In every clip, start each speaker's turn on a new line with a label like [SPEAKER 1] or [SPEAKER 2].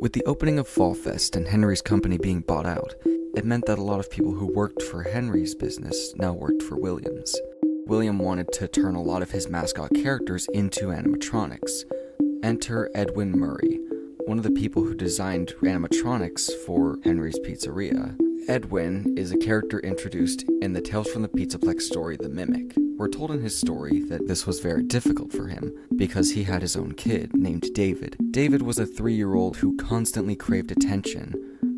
[SPEAKER 1] With the opening of Fall Fest and Henry's company being bought out, it meant that a lot of people who worked for Henry's business now worked for Williams. William wanted to turn a lot of his mascot characters into animatronics. Enter Edwin Murray, one of the people who designed animatronics for Henry's Pizzeria. Edwin is a character introduced in the Tales from the Pizzaplex story The Mimic. We're told in his story that this was very difficult for him because he had his own kid named David. David was a 3-year-old who constantly craved attention,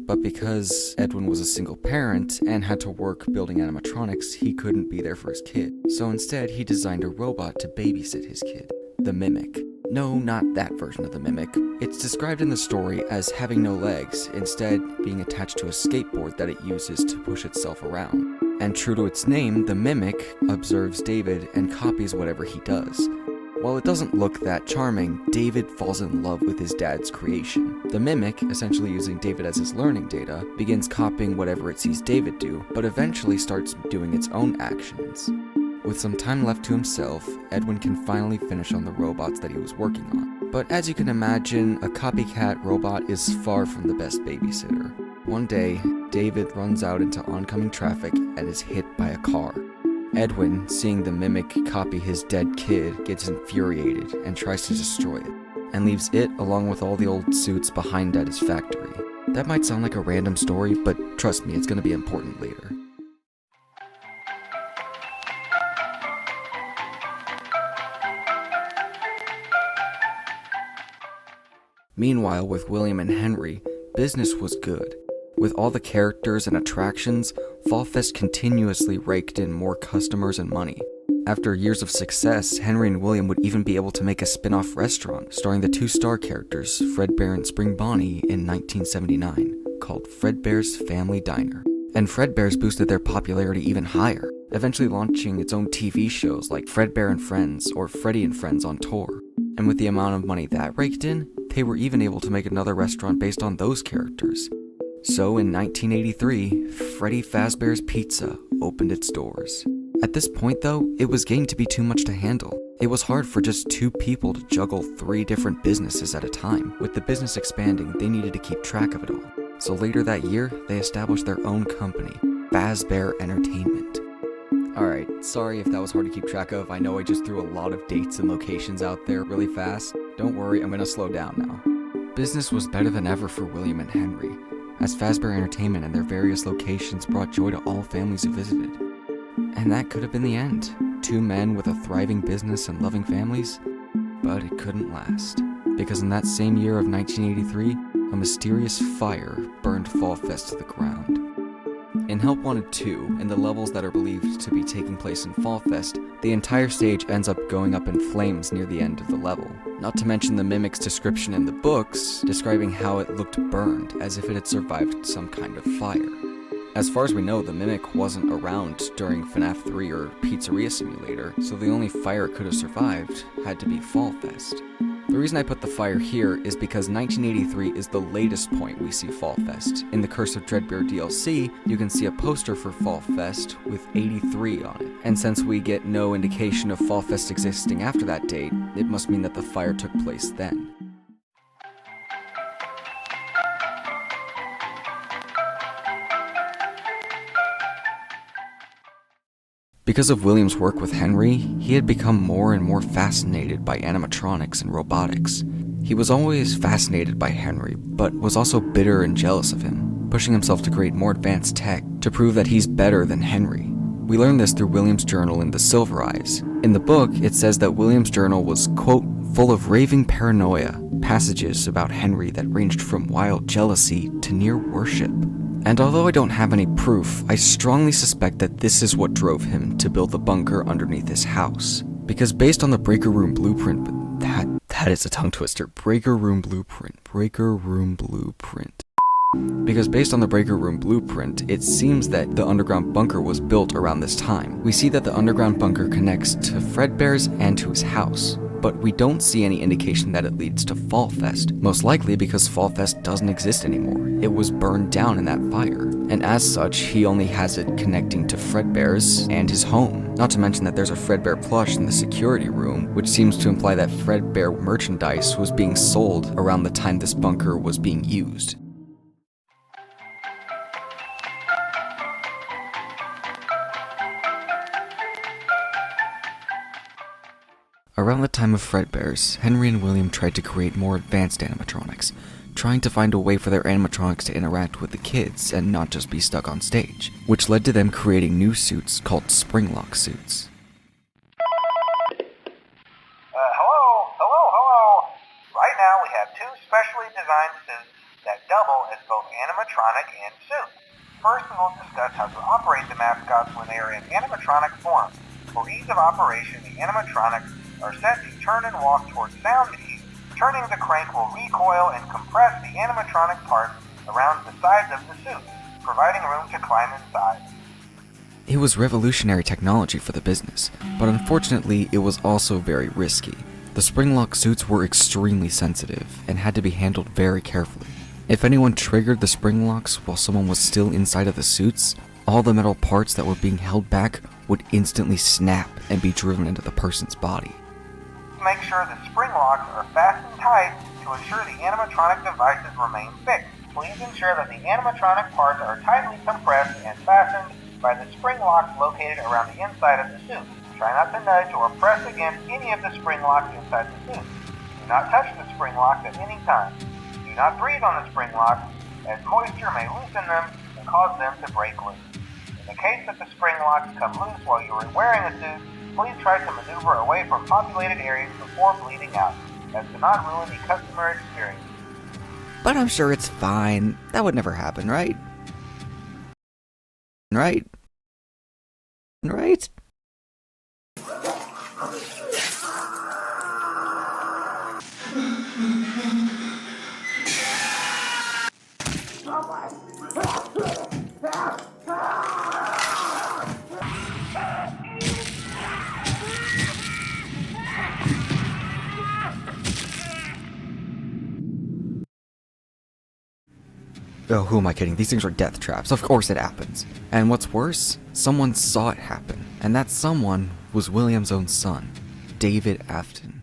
[SPEAKER 1] but because Edwin was a single parent and had to work building animatronics, he couldn't be there for his kid. So instead, he designed a robot to babysit his kid, the Mimic. No, not that version of the Mimic. It's described in the story as having no legs, instead being attached to a skateboard that it uses to push itself around. And true to its name, the Mimic observes David and copies whatever he does. While it doesn't look that charming, David falls in love with his dad's creation. The Mimic, essentially using David as his learning data, begins copying whatever it sees David do, but eventually starts doing its own actions. With some time left to himself, Edwin can finally finish on the robots that he was working on. But as you can imagine, a copycat robot is far from the best babysitter. One day, David runs out into oncoming traffic and is hit by a car. Edwin, seeing the Mimic copy his dead kid, gets infuriated and tries to destroy it, and leaves it along with all the old suits behind at his factory. That might sound like a random story, but trust me, it's going to be important later. Meanwhile, with William and Henry, business was good. With all the characters and attractions, Fall Fest continuously raked in more customers and money. After years of success, Henry and William would even be able to make a spin-off restaurant starring the 2 star characters, Fredbear and Spring Bonnie, in 1979, called Fredbear's Family Diner. And Fredbear's boosted their popularity even higher, eventually launching its own TV shows like Fredbear and Friends or Freddy and Friends on Tour. And with the amount of money that raked in, they were even able to make another restaurant based on those characters. So in 1983, Freddy Fazbear's Pizza opened its doors. At this point though, it was getting to be too much to handle. It was hard for just 2 people to juggle 3 different businesses at a time. With the business expanding, they needed to keep track of it all. So later that year, they established their own company, Fazbear Entertainment. Alright, sorry if that was hard to keep track of. I know I just threw a lot of dates and locations out there really fast. Don't worry, I'm gonna slow down now. Business was better than ever for William and Henry, as Fazbear Entertainment and their various locations brought joy to all families who visited. And that could have been the end. 2 men with a thriving business and loving families, but it couldn't last. Because in that same year of 1983, a mysterious fire burned Fall Fest to the ground. In Help Wanted 2, in the levels that are believed to be taking place in Fall Fest, the entire stage ends up going up in flames near the end of the level. Not to mention the Mimic's description in the books, describing how it looked burned, as if it had survived some kind of fire. As far as we know, the Mimic wasn't around during FNAF 3 or Pizzeria Simulator, so the only fire it could have survived had to be Fall Fest. The reason I put the fire here is because 1983 is the latest point we see Fall Fest. In the Curse of Dreadbeard DLC, you can see a poster for Fall Fest with 83 on it. And since we get no indication of Fall Fest existing after that date, it must mean that the fire took place then. Because of William's work with Henry, he had become more and more fascinated by animatronics and robotics. He was always fascinated by Henry, but was also bitter and jealous of him, pushing himself to create more advanced tech to prove that he's better than Henry. We learn this through William's journal in The Silver Eyes. In the book, it says that William's journal was, quote, full of raving paranoia, passages about Henry that ranged from wild jealousy to near worship. And although I don't have any proof, I strongly suspect that this is what drove him to build the bunker underneath his house. Because based on the Breaker Room blueprint, that is a tongue twister. Breaker Room blueprint. Because based on the Breaker Room blueprint, it seems that the underground bunker was built around this time. We see that the underground bunker connects to Fredbear's and to his house. but we don't see any indication that it leads to Fall Fest, most likely because Fall Fest doesn't exist anymore. It was burned down in that fire, and as such, he only has it connecting to Fredbear's and his home. Not to mention that there's a Fredbear plush in the security room, which seems to imply that Fredbear merchandise was being sold around the time this bunker was being used. Around the time of Fredbear's, Henry and William tried to create more advanced animatronics, trying to find a way for their animatronics to interact with the kids and not just be stuck on stage, which led to them creating new suits called Springlock suits.
[SPEAKER 2] Hello. Right now we have two specially designed suits that double as both animatronic and suit. First we will discuss how to operate the mascots when they are in animatronic form. For ease of operation, the animatronics are set to turn and walk towards sound cues. Turning the crank will recoil and compress the animatronic parts around the sides of the suit, providing room to climb inside.
[SPEAKER 1] It was revolutionary technology for the business, but unfortunately it was also very risky. The Springlock suits were extremely sensitive and had to be handled very carefully. If anyone triggered the spring locks while someone was still inside of the suits, all the metal parts that were being held back would instantly snap and be driven into the person's body.
[SPEAKER 2] Make sure the spring locks are fastened tight to ensure the animatronic devices remain fixed. Please ensure that the animatronic parts are tightly compressed and fastened by the spring locks located around the inside of the suit. Try not to nudge or press against any of the spring locks inside the suit. Do not touch the spring locks at any time. Do not breathe on the spring locks, as moisture may loosen them and cause them to break loose. In the case that the spring locks come loose while you are wearing a suit, please try to maneuver away from populated areas before bleeding out, as to not ruin the customer experience.
[SPEAKER 1] But I'm sure it's fine. That would never happen, right? Right? Oh, who am I kidding? These things are death traps. Of course it happens. And what's worse, someone saw it happen. And that someone was William's own son, David Afton.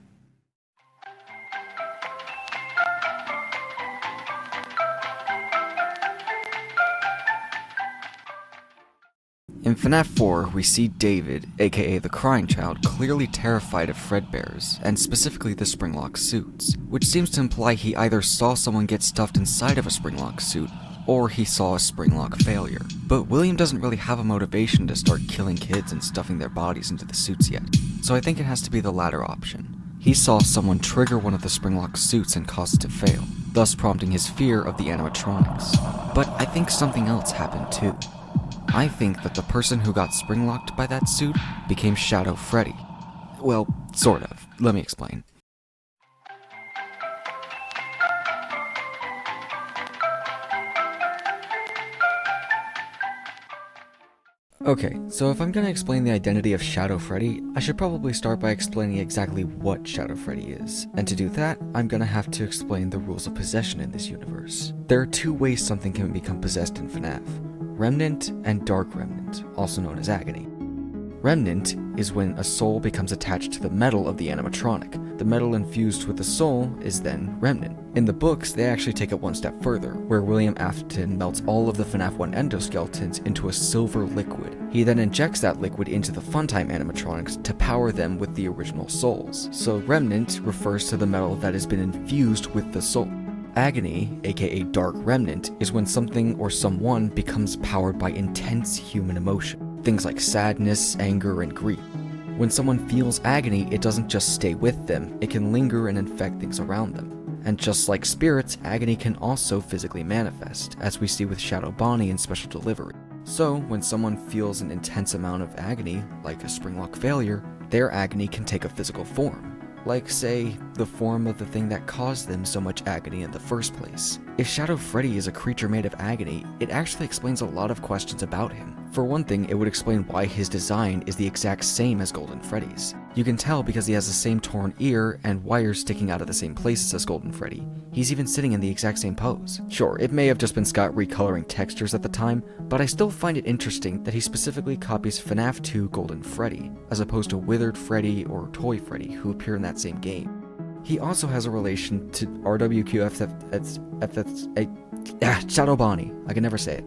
[SPEAKER 1] In FNAF 4, we see David, aka the Crying Child, clearly terrified of Fredbear's, and specifically the Springlock suits, which seems to imply he either saw someone get stuffed inside of a Springlock suit, or he saw a Springlock failure. But William doesn't really have a motivation to start killing kids and stuffing their bodies into the suits yet, so I think it has to be the latter option. He saw someone trigger one of the Springlock suits and cause it to fail, thus prompting his fear of the animatronics. But I think something else happened too. I think that the person who got springlocked by that suit became Shadow Freddy. Well, sort of. Let me explain. Okay, so if I'm gonna explain the identity of Shadow Freddy, I should probably start by explaining exactly what Shadow Freddy is. And to do that, I'm gonna have to explain the rules of possession in this universe. There are two ways something can become possessed in FNAF. Remnant and Dark Remnant, also known as Agony. Remnant is when a soul becomes attached to the metal of the animatronic. The metal infused with the soul is then Remnant. In the books, they actually take it one step further, where William Afton melts all of the FNAF 1 endoskeletons into a silver liquid. He then injects that liquid into the Funtime animatronics to power them with the original souls. So Remnant refers to the metal that has been infused with the soul. Agony, aka Dark Remnant, is when something or someone becomes powered by intense human emotion. Things like sadness, anger, and grief. When someone feels agony, it doesn't just stay with them, it can linger and infect things around them. And just like spirits, agony can also physically manifest, as we see with Shadow Bonnie in Special Delivery. So, when someone feels an intense amount of agony, like a Springlock failure, their agony can take a physical form. Like, say, the form of the thing that caused them so much agony in the first place. If Shadow Freddy is a creature made of agony, it actually explains a lot of questions about him. For one thing, it would explain why his design is the exact same as Golden Freddy's. You can tell because he has the same torn ear and wires sticking out of the same places as Golden Freddy. He's even sitting in the exact same pose. Sure, it may have just been Scott recoloring textures at the time, but I still find it interesting that he specifically copies FNAF 2 Golden Freddy, as opposed to Withered Freddy or Toy Freddy, who appear in that same game. He also has a relation to Shadow Bonnie. I can never say it.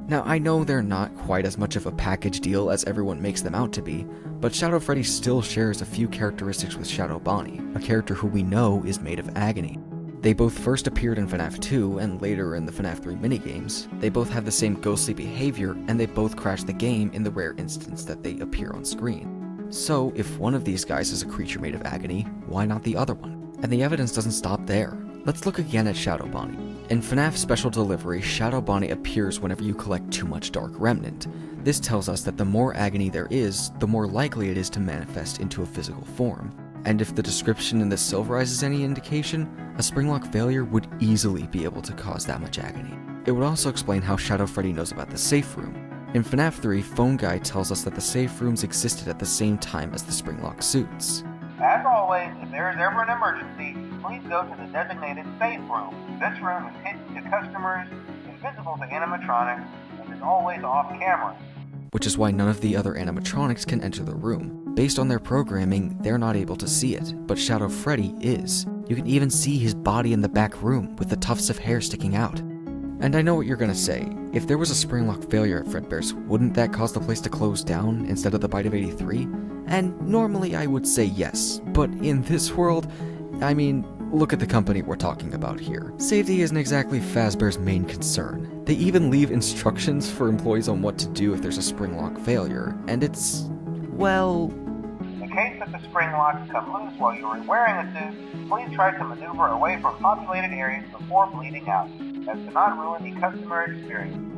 [SPEAKER 1] Now, I know they're not quite as much of a package deal as everyone makes them out to be, but Shadow Freddy still shares a few characteristics with Shadow Bonnie, a character who we know is made of agony. They both first appeared in FNAF 2 and later in the FNAF 3 minigames. They both have the same ghostly behavior, and they both crash the game in the rare instance that they appear on screen. So, if one of these guys is a creature made of agony, why not the other one? And the evidence doesn't stop there. Let's look again at Shadow Bonnie. In FNAF Special Delivery, Shadow Bonnie appears whenever you collect too much Dark Remnant. This tells us that the more agony there is, the more likely it is to manifest into a physical form. And if the description in the Silverize is any indication, a Springlock failure would easily be able to cause that much agony. It would also explain how Shadow Freddy knows about the safe room. In FNAF 3, Phone Guy tells us that the safe rooms existed at the same time as the Springlock suits.
[SPEAKER 2] As always, if there is ever an emergency, please go to the designated safe room. This room is hidden to customers, invisible to animatronics, and is always off camera.
[SPEAKER 1] Which is why none of the other animatronics can enter the room. Based on their programming, they're not able to see it, but Shadow Freddy is. You can even see his body in the back room with the tufts of hair sticking out. And I know what you're gonna say. If there was a Springlock failure at Fredbear's, wouldn't that cause the place to close down instead of the Bite of 83? And normally I would say yes, but in this world, I mean, look at the company we're talking about here. Safety isn't exactly Fazbear's main concern. They even leave instructions for employees on what to do if there's a Springlock failure, and it's, well...
[SPEAKER 2] In case that the spring locks come loose while you are wearing a suit, please try to maneuver away from populated areas before bleeding out, as to not ruin the customer experience.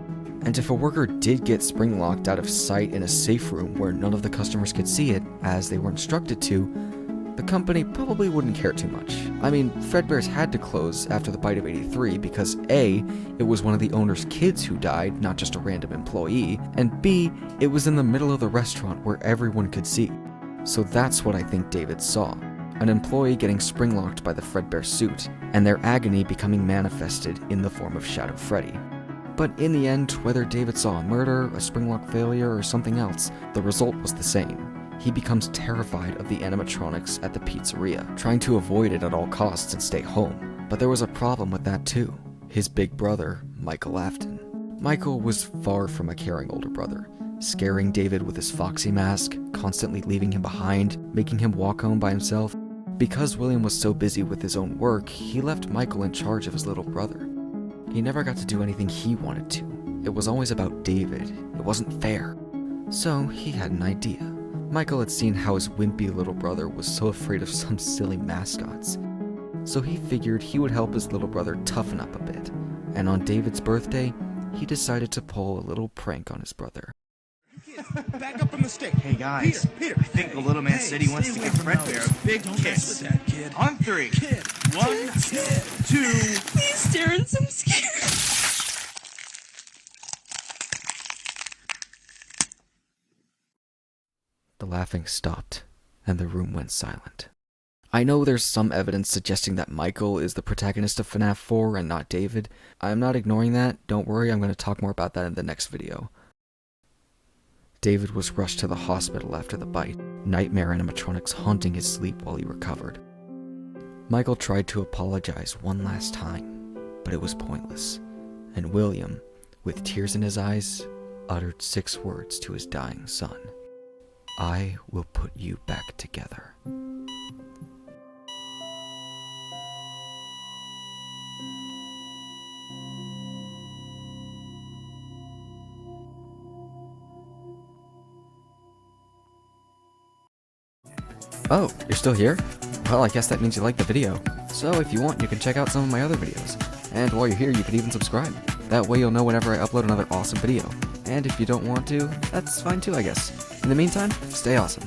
[SPEAKER 1] And if a worker did get spring-locked out of sight in a safe room where none of the customers could see it, as they were instructed to, the company probably wouldn't care too much. I mean, Fredbear's had to close after the Bite of 83 because A, it was one of the owner's kids who died, not just a random employee, and B, it was in the middle of the restaurant where everyone could see. So that's what I think David saw. An employee getting spring-locked by the Fredbear suit, and their agony becoming manifested in the form of Shadow Freddy. But in the end, whether David saw a murder, a Springlock failure, or something else, the result was the same. He becomes terrified of the animatronics at the pizzeria, trying to avoid it at all costs and stay home. But there was a problem with that too. His big brother, Michael Afton. Michael was far from a caring older brother, scaring David with his foxy mask, constantly leaving him behind, making him walk home by himself. Because William was so busy with his own work, he left Michael in charge of his little brother. He never got to do anything he wanted to. It was always about David. It wasn't fair. So he had an idea. Michael had seen how his wimpy little brother was so afraid of some silly mascots. So he figured he would help his little brother toughen up a bit. And on David's birthday, he decided to pull a little prank on his brother.
[SPEAKER 3] Back up from the stick.
[SPEAKER 4] Hey guys,
[SPEAKER 3] Peter.
[SPEAKER 4] I think the little man said he wants to give Fredbear a big
[SPEAKER 3] Don't
[SPEAKER 4] kiss.
[SPEAKER 3] mess with that kid.
[SPEAKER 4] On 3.
[SPEAKER 3] Kid.
[SPEAKER 4] 1, 2.
[SPEAKER 5] Please, Darren, I'm scared.
[SPEAKER 1] The laughing stopped, and the room went silent. I know there's some evidence suggesting that Michael is the protagonist of FNAF 4 and not David. I'm not ignoring that. Don't worry, I'm going to talk more about that in the next video. David was rushed to the hospital after the bite, nightmare animatronics haunting his sleep while he recovered. Michael tried to apologize one last time, but it was pointless, and William, with tears in his eyes, uttered 6 words to his dying son. I will put you back together. Oh, you're still here? Well, I guess that means you liked the video. So if you want, you can check out some of my other videos. And while you're here, you can even subscribe. That way you'll know whenever I upload another awesome video. And if you don't want to, that's fine too, I guess. In the meantime, stay awesome.